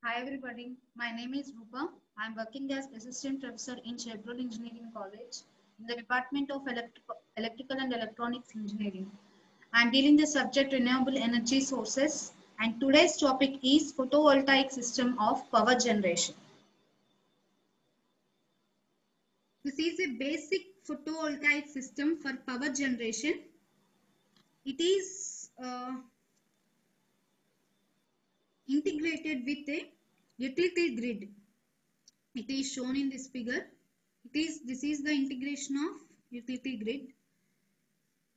Hi everybody, my name is Rupa. I am working as Assistant Professor in Chevron Engineering College in the Department of Electrical and Electronics Engineering. I am dealing the subject renewable energy sources and today's topic is photovoltaic system of power generation. This is a basic photovoltaic system for power generation. It is integrated with a utility grid. It is shown in this figure. This is the integration of utility grid.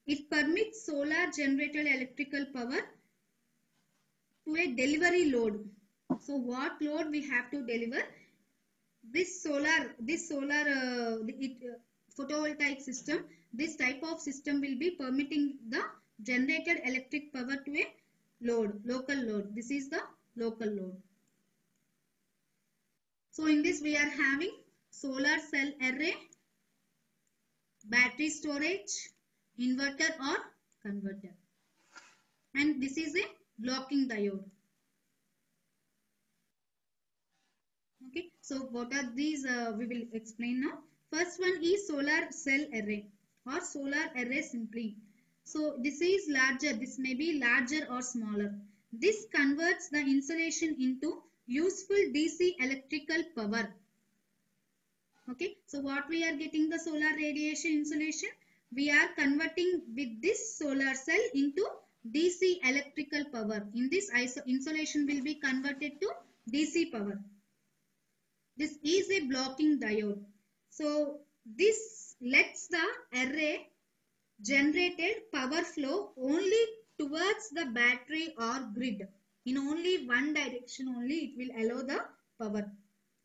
It permits solar generated electrical power to a delivery load. So what load we have to deliver? Photovoltaic system, this type of system will be permitting the generated electric power to a load, local load. This is the local load. So in this we are having solar cell array, battery storage, inverter or converter, and this is a blocking diode. Okay, so what are these? We will explain now. First one is solar cell array or solar array simply. So this is larger, this may be larger or smaller. This converts the insulation into useful DC electrical power. Okay, so what we are getting the solar radiation insulation? We are converting with this solar cell into DC electrical power. In this insulation will be converted to DC power. This is a blocking diode. So this lets the array generated power flow only towards the battery or grid. In only one direction only it will allow the power.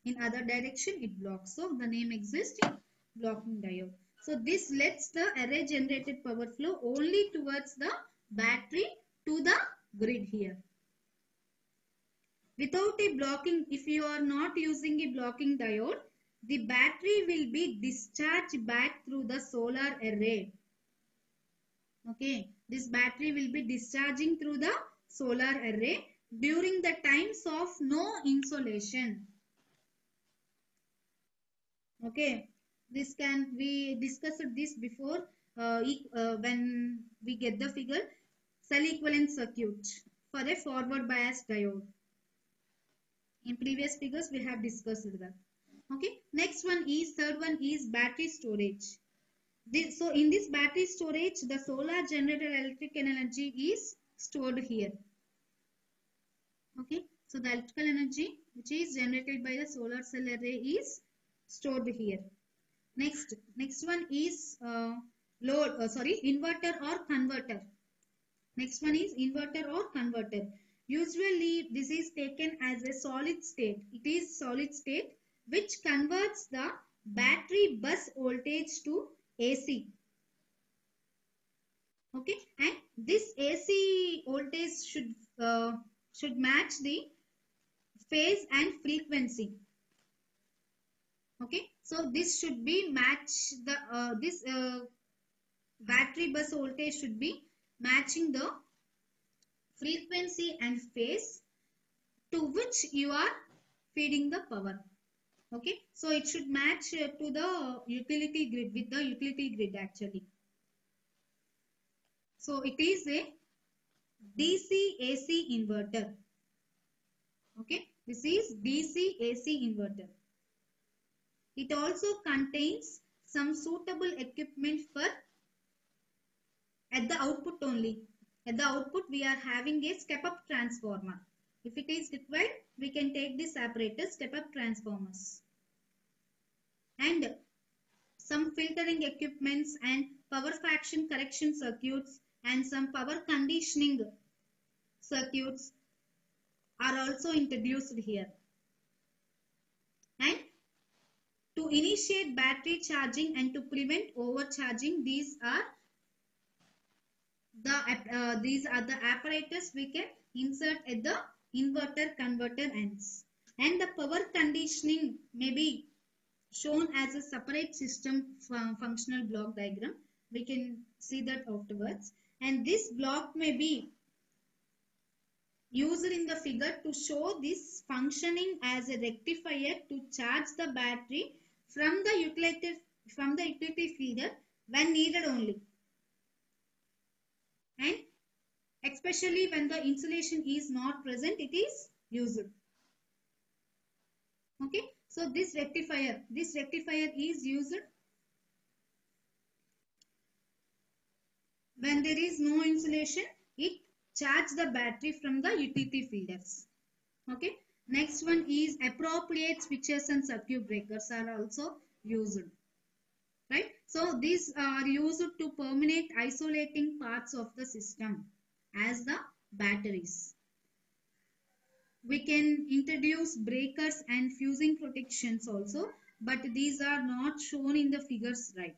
In other direction it blocks. So the name exists in blocking diode. So this lets the array generated power flow only towards the battery to the grid here. Without a blocking, if you are not using a blocking diode, the battery will be discharged back through the solar array. Okay, this battery will be discharging through the solar array during the times of no insolation. Okay, this we discussed this before when we get the figure cell equivalent circuit for a forward bias diode. In previous figures we have discussed that. Okay, next one is third one is battery storage. So in this battery storage the solar generated electrical energy is stored here. Okay, so the electrical energy which is generated by the solar cell array is stored here. Next one is inverter or converter. Next one is inverter or converter. Usually this is taken as a solid state. It is solid state which converts the battery bus voltage to AC. Okay, and this AC voltage should match the phase and frequency. Okay, so this should be match the battery bus voltage should be matching the frequency and phase to which you are feeding the power. Okay, so it should match to the utility grid, with the utility grid actually. So it is a DC AC inverter. Okay, this is DC AC inverter. It also contains some suitable equipment for at the output only. At the output we are having a step-up transformer. If it is required, we can take this apparatus, step-up transformers. And some filtering equipments and power fraction correction circuits and some power conditioning circuits are also introduced here. And to initiate battery charging and to prevent overcharging, these are the apparatus we can insert at the inverter converter ends. And the power conditioning may be shown as a separate system functional block diagram. We can see that afterwards. And this block may be used in the figure to show this functioning as a rectifier to charge the battery from the utility feeder when needed only, and especially when the insulation is not present, it is used. Okay, so this rectifier is used when there is no insulation. It charges the battery from the utility feeders. Okay, next one is appropriate switches and circuit breakers are also used, right? So these are used to permanent isolating parts of the system as the batteries. We can introduce breakers and fusing protections also, but these are not shown in the figures, right?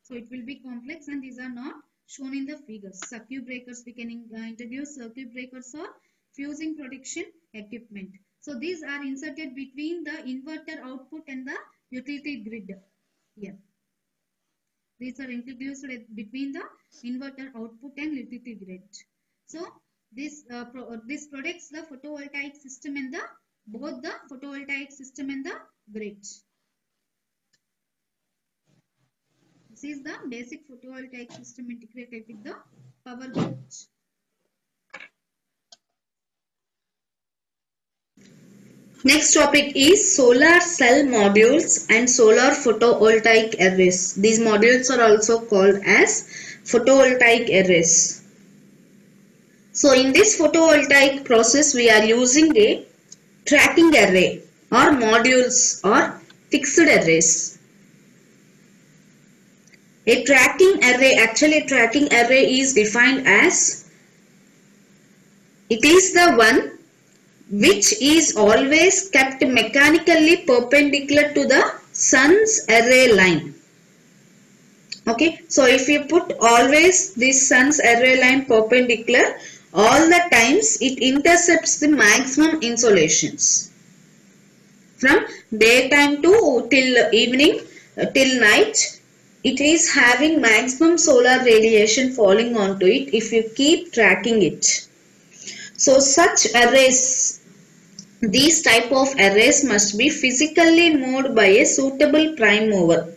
So it will be complex and these are not shown in the figures. Circuit breakers, we can introduce circuit breakers or fusing protection equipment. So these are inserted between the inverter output and the utility grid here. These are introduced between the inverter output and utility grid. So this protects the photovoltaic system and the both the photovoltaic system and the grid. This is the basic photovoltaic system integrated with the power grid. Next topic is solar cell modules and solar photovoltaic arrays. These modules are also called as photovoltaic arrays. So in this photovoltaic process, we are using a tracking array or modules or fixed arrays. A tracking array is defined as, it is the one which is always kept mechanically perpendicular to the sun's array line. Okay, so if you put always this sun's array line perpendicular, all the times it intercepts the maximum insolations. From daytime to till evening, till night, it is having maximum solar radiation falling onto it if you keep tracking it. So such arrays, these type of arrays must be physically moved by a suitable prime mover.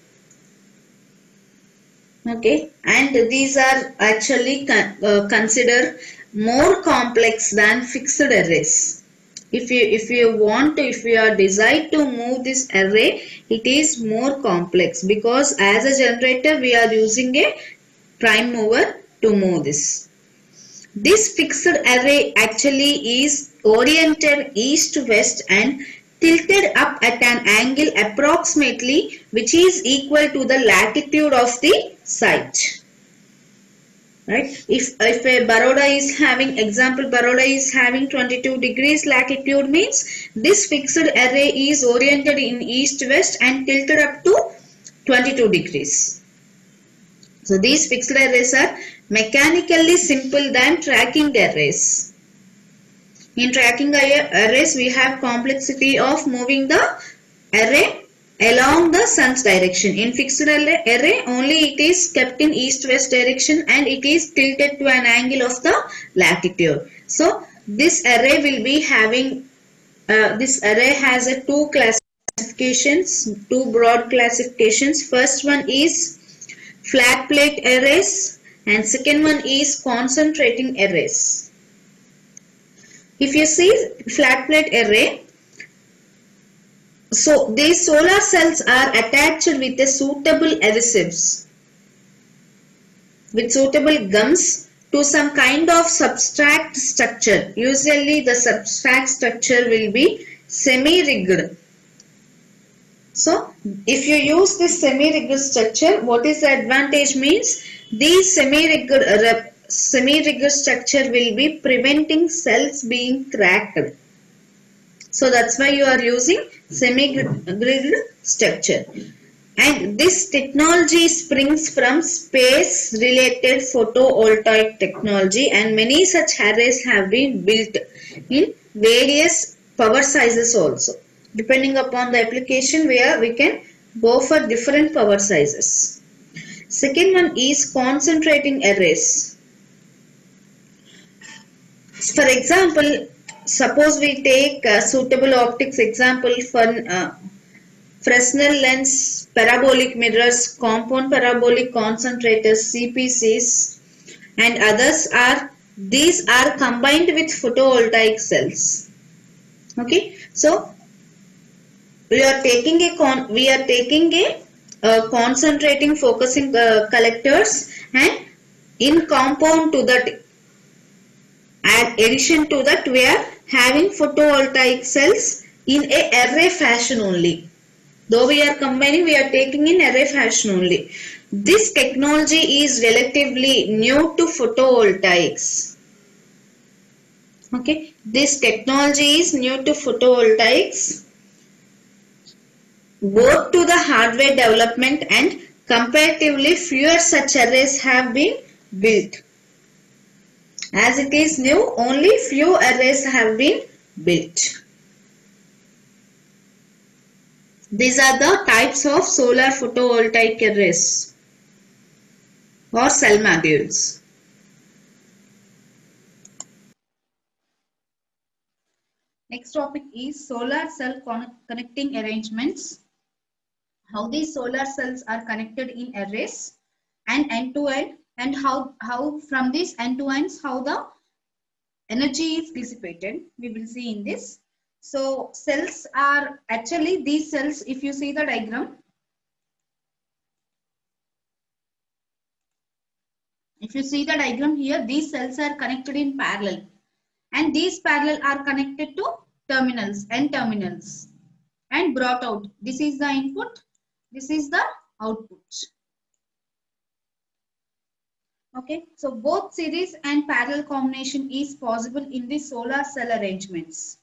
Okay, and these are actually considered more complex than fixed arrays. If you are desired to move this array, it is more complex because as a generator we are using a prime mover to move this. This fixed array actually is oriented east-west and tilted up at an angle approximately which is equal to the latitude of the site. Right? If a Baroda is having, example Baroda is having 22 degrees latitude, means this fixed array is oriented in east-west and tilted up to 22 degrees. So these fixed arrays are mechanically simple than tracking arrays. In tracking arrays, we have complexity of moving the array along the sun's direction. In fixed array, only it is kept in east-west direction and it is tilted to an angle of the latitude. So this array will be having, this array has a two broad classifications. First one is flat plate arrays and second one is concentrating arrays. If you see flat plate array, so these solar cells are attached with a suitable adhesives, with suitable gums to some kind of substrate structure. Usually the substrate structure will be semi-rigged. So if you use this semi-rigged structure, what is the advantage means? These semi-rigged structure will be preventing cells being cracked. So that's why you are using semi-rigged structure. And this technology springs from space-related photovoltaic technology, and many such arrays have been built in various power sizes also. Depending upon the application, where we can go for different power sizes. Second one is concentrating arrays. For example, suppose we take suitable optics example for Fresnel lens, parabolic mirrors, compound parabolic concentrators, CPCs, and others are these are combined with photovoltaic cells. Okay, so we are taking a concentrating focusing collectors, and in compound to that, and addition to that, we are having photovoltaic cells in a array fashion only. Though we are combining, we are taking in array fashion only. This technology is relatively new to photovoltaics. Okay, this technology is new to photovoltaics, both to the hardware development, and comparatively fewer such arrays have been built. As it is new, only few arrays have been built. These are the types of solar photovoltaic arrays or cell modules. Next topic is solar cell connecting arrangements. How these solar cells are connected in arrays and end to end, and how from these end to ends how the energy is dissipated. We will see in this. So cells are actually these cells, if you see the diagram, if you see the diagram here, these cells are connected in parallel, and these parallel are connected to terminals and terminals and brought out. This is the input, this is the output. Okay, so both series and parallel combination is possible in the solar cell arrangements.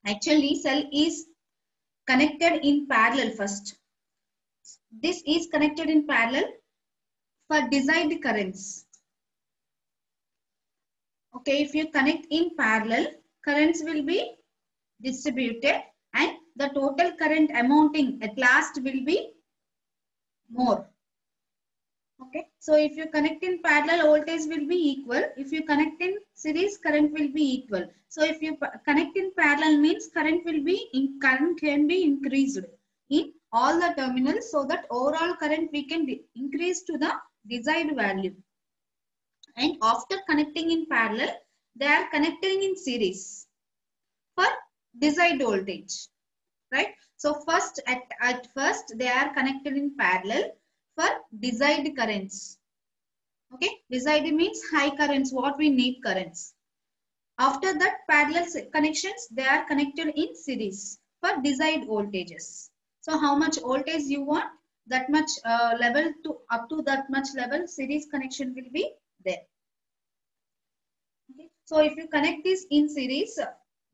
Actually, cell is connected in parallel first. This is connected in parallel for desired currents. Okay, if you connect in parallel, currents will be distributed and the total current amounting at last will be more. Okay, so if you connect in parallel, voltage will be equal. If you connect in series, current will be equal. So if you connect in parallel means current can be increased in all the terminals, so that overall current we can increase to the desired value. And after connecting in parallel, they are connecting in series for desired voltage, right? So first at first they are connected in parallel for desired currents. Okay, desired means high currents, what we need currents. After that parallel connections, they are connected in series for desired voltages. So how much voltage you want, that much level to up to that much level series connection will be there. Okay. So if you connect this in series,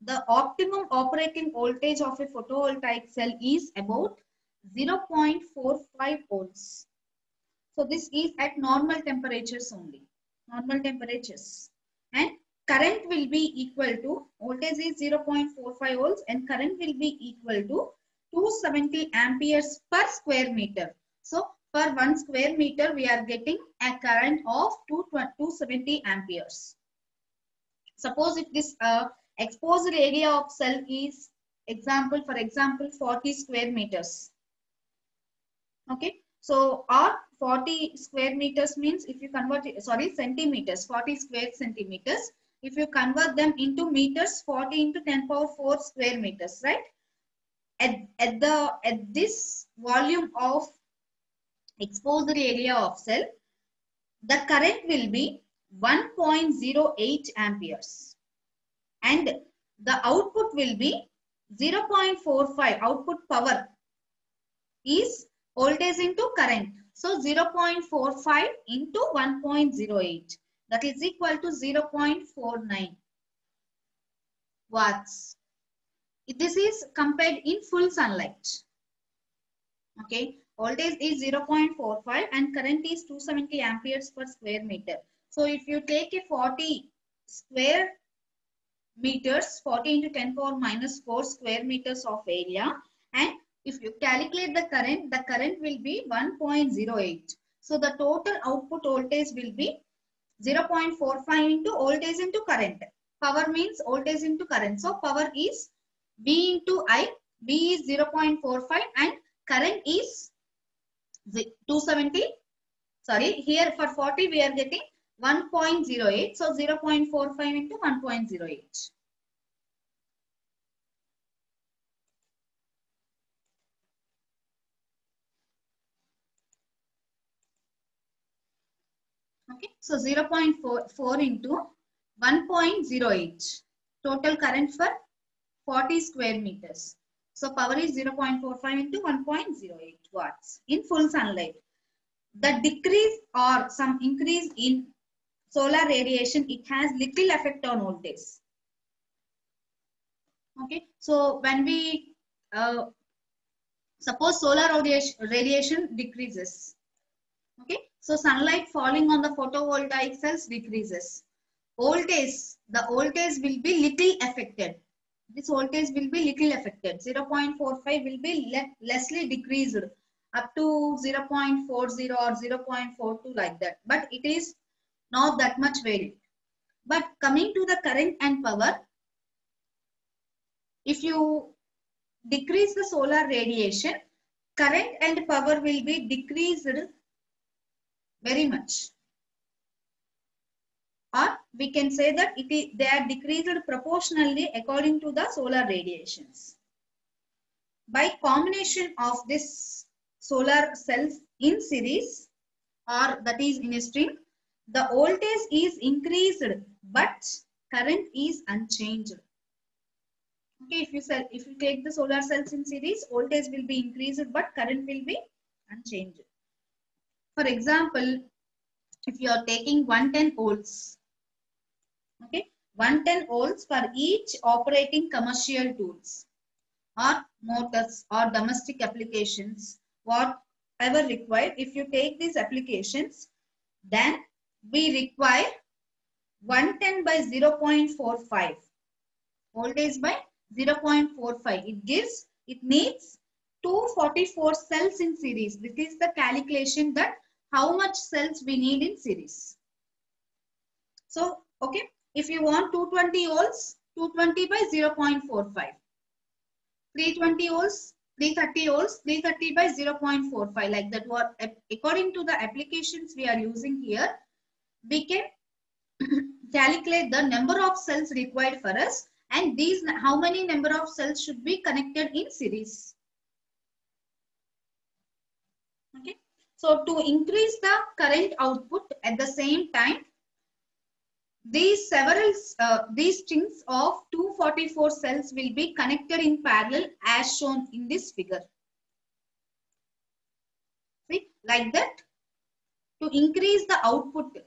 the optimum operating voltage of a photovoltaic cell is about 0.45 volts. So this is at normal temperatures only, normal temperatures. And current will be equal to, voltage is 0.45 volts and current will be equal to 270 amperes per square meter. So per 1 square meter, we are getting a current of 270 amperes. Suppose if this exposed area of cell is for example 40 square meters. Okay, so or 40 square meters means, if you convert it, sorry, centimeters, 40 square centimeters, if you convert them into meters, 40 into 10 power 4 square meters, right? At this volume of exposed area of cell, the current will be 1.08 amperes and the output will be 0.45. Output power is voltage into current. So 0.45 into 1.08, that is equal to 0.49 watts. This is compared in full sunlight. Okay, voltage is 0.45 and current is 270 amperes per square meter. So if you take a 40 square meters, 40 into 10 power minus 4 square meters of area, and if you calculate the current will be 1.08. So the total output voltage will be 0.45 into voltage into current. Power means voltage into current. So power is V into I. V is 0.45 and current is 270. Sorry, here for 40 we are getting 1.08. So 0.45 into 1.08. Okay, so 0.4 into 1.08. Total current for 40 square meters. So power is 0.45 into 1.08 watts in full sunlight. The decrease or some increase in solar radiation, it has little effect on voltage. Okay, so when we suppose solar radiation decreases, okay, so sunlight falling on the photovoltaic cells decreases. Voltage, the voltage will be little affected. This voltage will be little affected. 0.45 will be lessly decreased up to 0.40 or 0.42 like that. But it is not that much varied. But coming to the current and power, if you decrease the solar radiation, current and power will be decreased very much. Or we can say that they are decreased proportionally according to the solar radiations. By combination of this solar cells in series, or that is in a string, the voltage is increased but current is unchanged. Okay, if you take the solar cells in series, voltage will be increased but current will be unchanged. For example, if you are taking 110 volts, okay, 110 volts for each operating commercial tools or motors or domestic applications, whatever required. If you take these applications, then we require 110 by 0.45 voltage by 0.45. It needs 244 cells in series. This is the calculation that how much cells we need in series. So, okay, if you want 220 volts, 220 by 0.45. 320 volts, 330 volts, 330 by 0.45, like that. What according to the applications we are using here, we can calculate the number of cells required for us, and these how many number of cells should be connected in series. Okay, so to increase the current output at the same time, these strings of 244 cells will be connected in parallel as shown in this figure. See, like that. To increase the output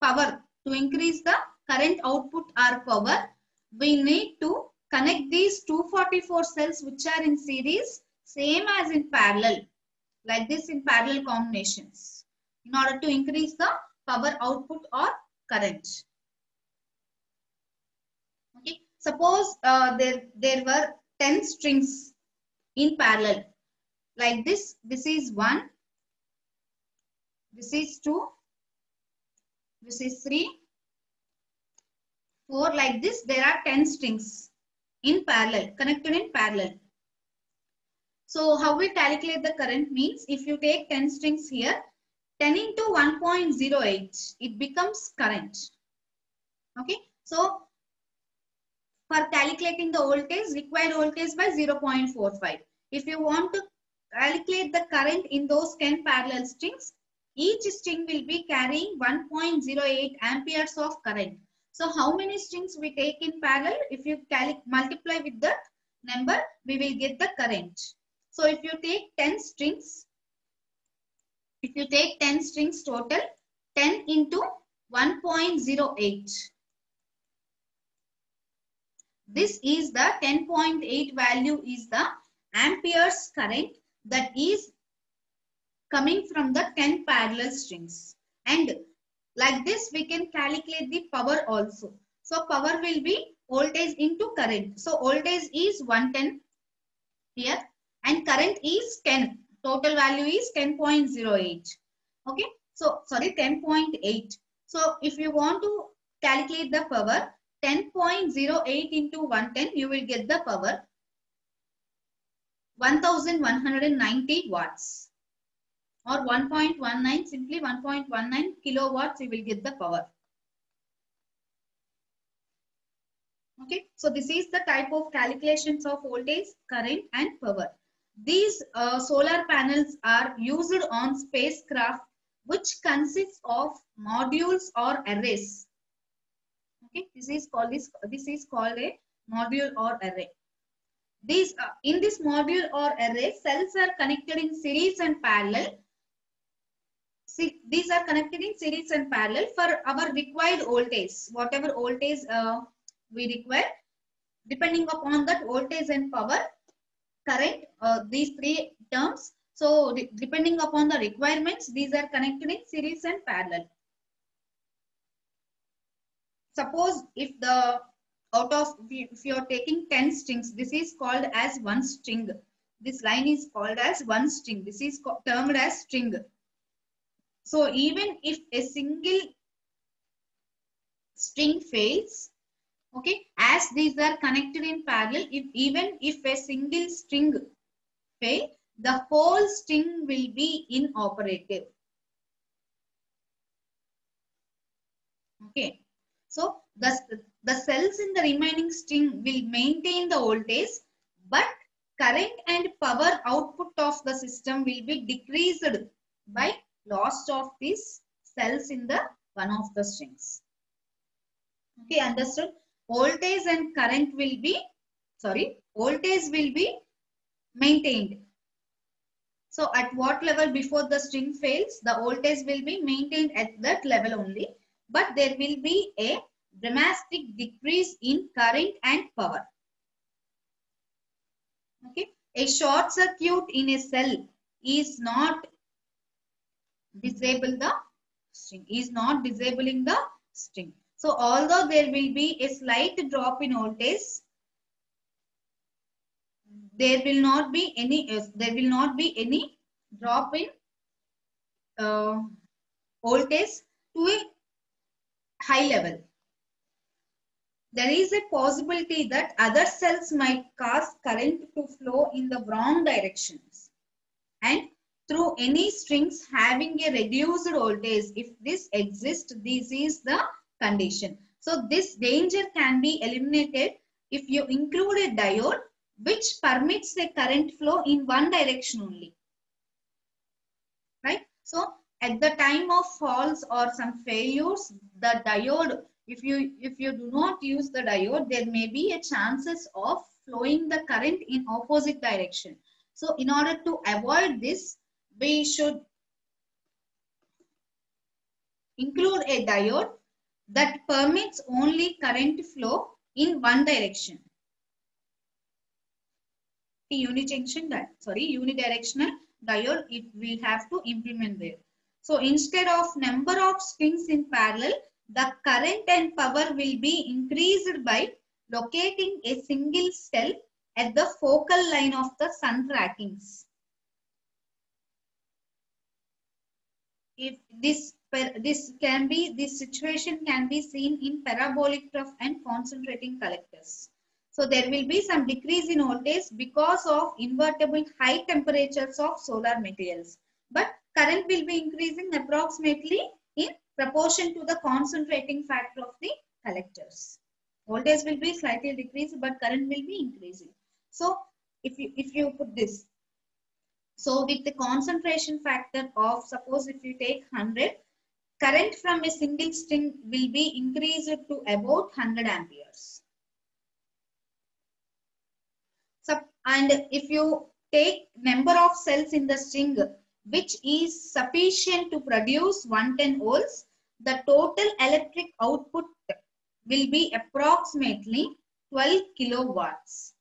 power, to increase the current output or power, we need to connect these 244 cells which are in series same as in parallel, like this in parallel combinations, in order to increase the power output or current. Okay, suppose there were 10 strings in parallel, like this. This is 1, this is 2, this is 3, 4, like this. There are 10 strings in parallel, connected in parallel. So how we calculate the current means, if you take 10 strings here, 10 into 1.08, it becomes current. Okay, so for calculating the voltage, required voltage by 0.45. If you want to calculate the current in those 10 parallel strings, each string will be carrying 1.08 amperes of current. So how many strings we take in parallel? If you multiply with that number, we will get the current. So if you take 10 strings, total, 10 into 1.08. This is the 10.8 value is the amperes current that is coming from the 10 parallel strings. And like this we can calculate the power also. So power will be voltage into current. So voltage is 110 here and current is 10. Total value is 10.08. Okay. So sorry, 10.8. So if you want to calculate the power. 10.08 into 110, you will get the power 1190 watts, or 1.19, simply 1.19 kilowatts you will get the power. Okay, so this is the type of calculations of voltage, current and power. These solar panels are used on spacecraft which consists of modules or arrays. Okay, this is called a module or array. These in this module or array, cells are connected in series and parallel. See, these are connected in series and parallel for our required voltage, whatever voltage we require, depending upon that voltage and power, current, these three terms. So depending upon the requirements, these are connected in series and parallel. Suppose if you are taking 10 strings, this is called as one string. This line is called as one string. This is termed as string. So even if a single string fails, okay, as these are connected in parallel, even if a single string fail, the whole string will be inoperative. Okay, so the cells in the remaining string will maintain the voltage, but current and power output of the system will be decreased by loss of these cells in the one of the strings. Okay, understood? Voltage and current will be, voltage will be maintained. So at what level before the string fails, the voltage will be maintained at that level only, but there will be a dramatic decrease in current and power. Okay, a short circuit in a cell is not disabling the string. So although there will be a slight drop in voltage, there will not be any drop in voltage to a high level. There is a possibility that other cells might cause current to flow in the wrong directions and through any strings having a reduced voltage. If this exists, this is the condition. So this danger can be eliminated if you include a diode which permits a current flow in one direction only. Right? So at the time of faults or some failures, the diode, if you do not use the diode, there may be a chances of flowing the current in opposite direction. So in order to avoid this, we should include a diode that permits only current flow in one direction. Unidirectional diode if we have to implement there. So instead of number of strings in parallel, the current and power will be increased by locating a single cell at the focal line of the sun trackings. If this situation can be seen in parabolic trough and concentrating collectors. So there will be some decrease in voltage because of invertible high temperatures of solar materials. But current will be increasing approximately in proportion to the concentrating factor of the collectors. Voltage will be slightly decreased, but current will be increasing. So if you put this, so with the concentration factor of, suppose if you take 100, current from a single string will be increased to about 100 amperes. So, and if you take number of cells in the string which is sufficient to produce 110 volts, the total electric output will be approximately 12 kilowatts.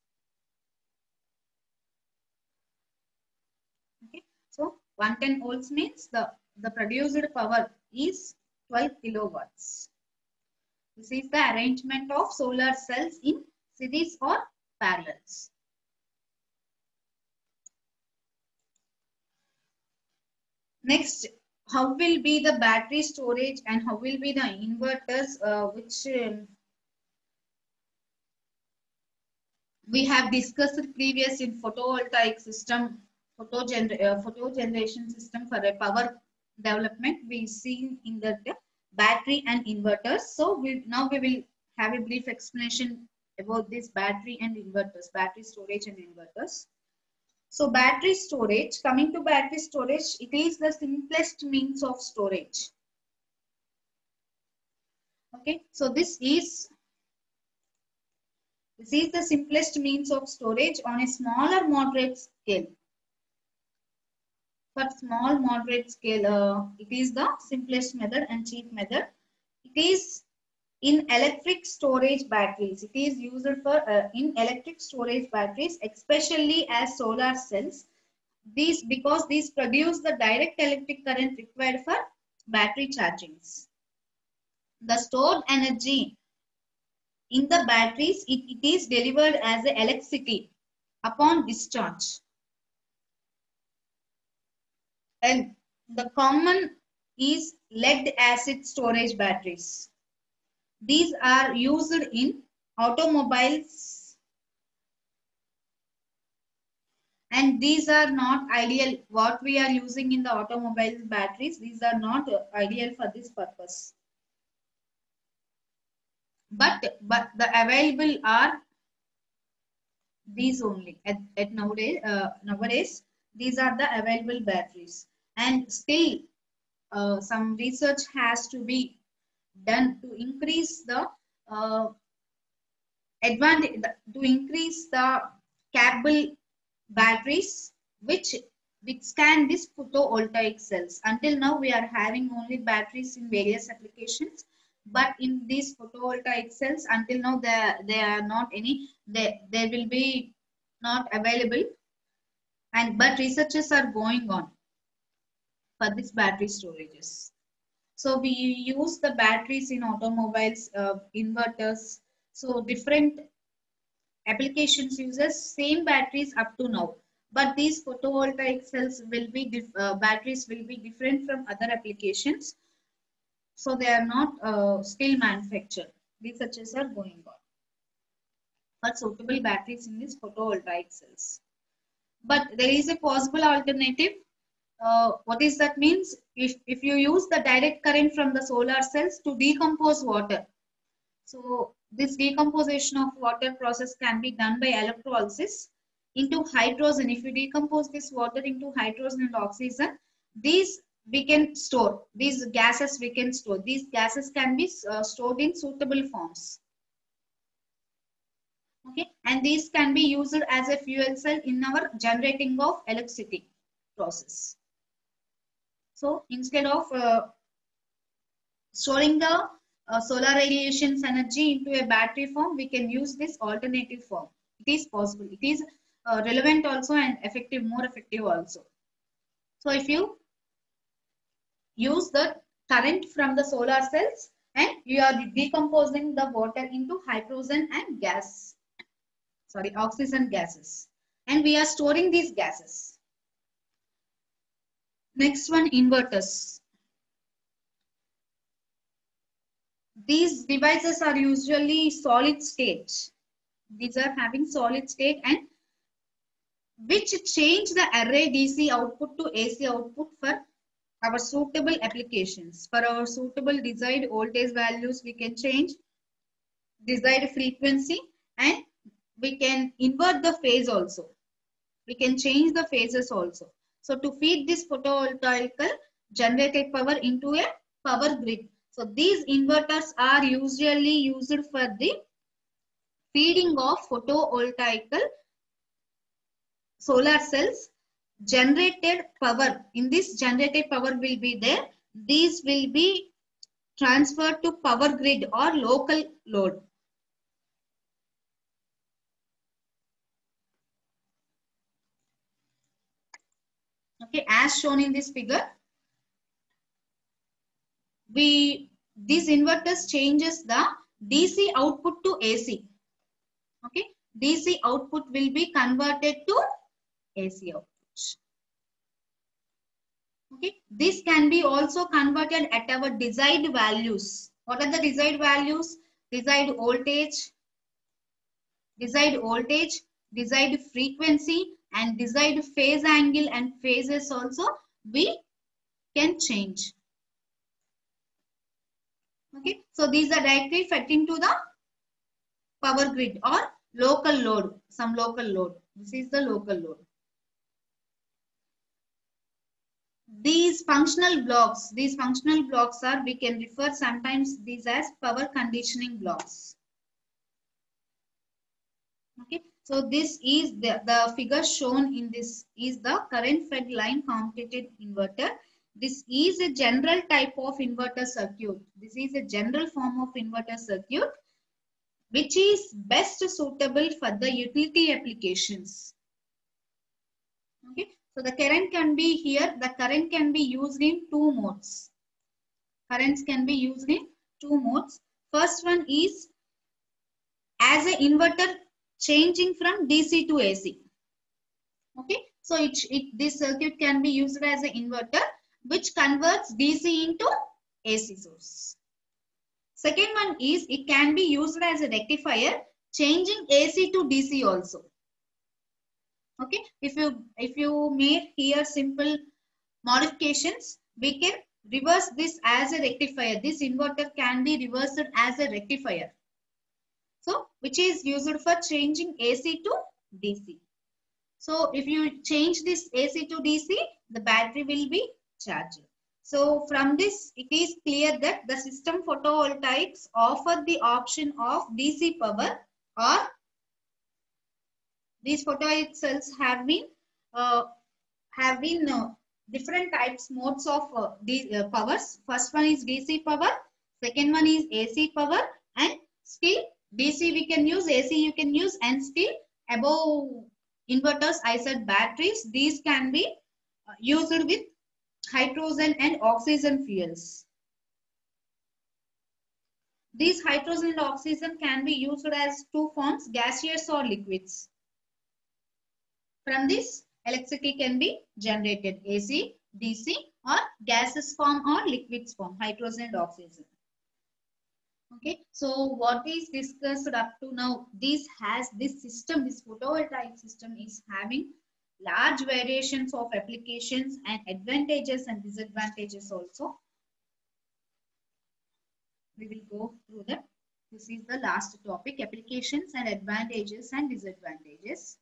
Okay. So 110 volts means the produced power is 12 kilowatts. This is the arrangement of solar cells in series or parallels. Next, how will be the battery storage and how will be the inverters, which we have discussed previous in photovoltaic system, photo generation system for a power development. We seen in the battery and inverters. So now we will have a brief explanation about this battery and inverters, battery storage and inverters. So battery storage, coming to battery storage, it is the simplest means of storage. Okay, so this is the simplest means of storage on a smaller moderate scale. For small moderate scale, it is the simplest method and cheap method. It is in electric storage batteries. It is used for in electric storage batteries, especially as solar cells. These because these produce the direct electric current required for battery chargings. The stored energy in the batteries, it is delivered as electricity upon discharge. And the common is lead acid storage batteries. These are used in automobiles and these are not ideal. What we are using in the automobile batteries, these are not ideal for this purpose. But the available are these only at nowadays these are the available batteries, and still some research has to be done to increase the uh, advantage, to increase the capable batteries which withstand this photovoltaic cells. Until now we are having only batteries in various applications, but in these photovoltaic cells until now they are not any, they will be not available, and but researches are going on for this battery storages. So we use the batteries in automobiles, inverters. So different applications uses same batteries up to now. But these photovoltaic cells will be batteries will be different from other applications. So they are not still manufactured. Researches are going on for suitable batteries in these photovoltaic cells. But there is a possible alternative. What is that means? If you use the direct current from the solar cells to decompose water, so this decomposition of water process can be done by electrolysis into hydrogen. If you decompose this water into hydrogen and oxygen, these we can store. These gases we can store. These gases can be stored in suitable forms. Okay, and these can be used as a fuel cell in our generating of electricity process. So instead of storing the solar radiation's energy into a battery form, we can use this alternative form. It is possible. It is relevant also and effective, more effective also. So if you use the current from the solar cells and you are decomposing the water into hydrogen and gas, sorry, oxygen gases, and we are storing these gases. Next one, inverters. These devices are usually solid state. These are having solid state and which change the array DC output to AC output for our suitable applications. For our suitable desired voltage values, we can change desired frequency and we can invert the phase also. We can change the phases also. So to feed this photovoltaic generated power into a power grid. So these inverters are usually used for the feeding of photovoltaic solar cells. Generated power, in this generated power will be there. These will be transferred to power grid or local load. Okay, as shown in this figure, these inverters changes the DC output to AC. Okay, DC output will be converted to AC output. Okay, this can be also converted at our desired values. What are the desired values? Desired voltage, desired voltage, desired frequency, and desired phase angle and phases also we can change. Okay, so these are directly fed into the power grid or local load, some local load. This is the local load. These functional blocks are, we can refer sometimes these as power conditioning blocks. Okay, so this is the figure shown in this is the current fed line commutated inverter. This is a general type of inverter circuit. This is a general form of inverter circuit which is best suitable for the utility applications. Okay, so the current can be here, the current can be used in two modes. Currents can be used in two modes. First one is as an inverter changing from DC to AC. Okay, so this circuit can be used as an inverter which converts DC into AC source. Second one is it can be used as a rectifier changing AC to DC also. Okay, if you make here simple modifications, we can reverse this as a rectifier. This inverter can be reversed as a rectifier. So, which is used for changing AC to DC. So, if you change this AC to DC, the battery will be charged. So, from this, it is clear that the system photovoltaics offer the option of DC power, or these photovoltaic cells have been different types, modes of these powers. First one is DC power, second one is AC power, and still DC we can use, AC you can use, and still above inverters I said batteries, these can be used with hydrogen and oxygen fuels. These hydrogen and oxygen can be used as two forms, gaseous or liquids. From this, electricity can be generated, AC, DC, or gaseous form or liquids form, hydrogen and oxygen. Okay, so what is discussed up to now, this system, this photovoltaic system is having large variations of applications and advantages and disadvantages also. We will go through that. This is the last topic, applications and advantages and disadvantages.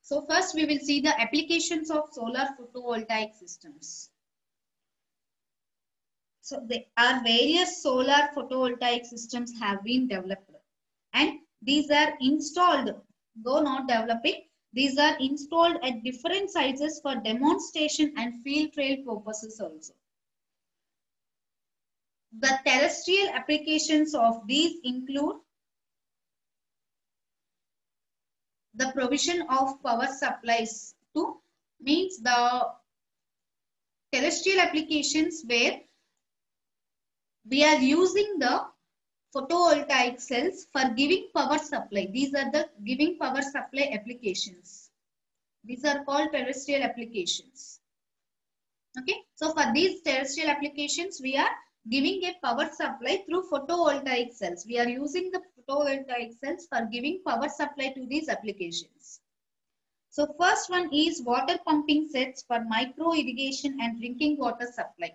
So first we will see the applications of solar photovoltaic systems. So there are various solar photovoltaic systems have been developed, and these are installed, though not developing, these are installed at different sizes for demonstration and field trial purposes also. The terrestrial applications of these include the provision of power supplies to, means the terrestrial applications where we are using the photovoltaic cells for giving power supply. These are the giving power supply applications. These are called terrestrial applications. Okay, so for these terrestrial applications, we are giving a power supply through photovoltaic cells. We are using the photovoltaic cells for giving power supply to these applications. So first one is water pumping sets for micro irrigation and drinking water supply.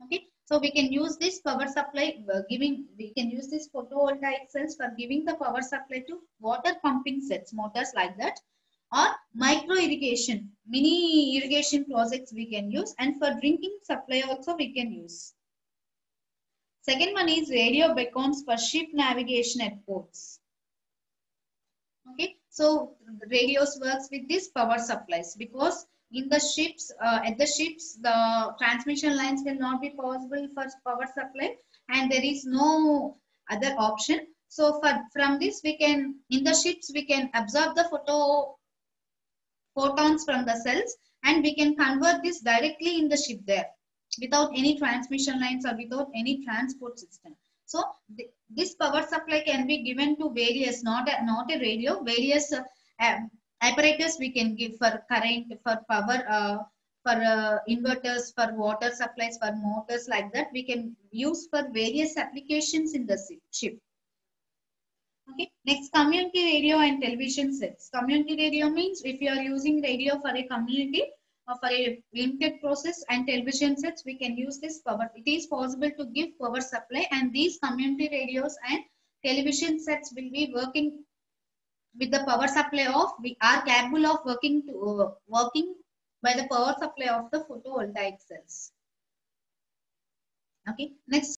Okay, so we can use this power supply we can use this photovoltaic cells for giving the power supply to water pumping sets, motors like that, or micro irrigation, mini irrigation projects we can use, and for drinking supply also we can use. Second one is radio beacons for ship navigation at ports. Okay, so radios works with these power supplies, because in the ships, at the ships, the transmission lines will not be possible for power supply, and there is no other option. So from this we can, in the ships we can absorb the photons from the cells, and we can convert this directly in the ship there without any transmission lines or without any transport system. So this power supply can be given to various, not a radio, various apparatus we can give for current, for power, for inverters, for water supplies, for motors, like that we can use for various applications in the ship. Okay, next, community radio and television sets. Community radio means if you are using radio for a community or for a limited process, and television sets we can use this power. It is possible to give power supply, and these community radios and television sets will be working with the power supply of, we are capable of working by the power supply of the photovoltaic cells. Okay, next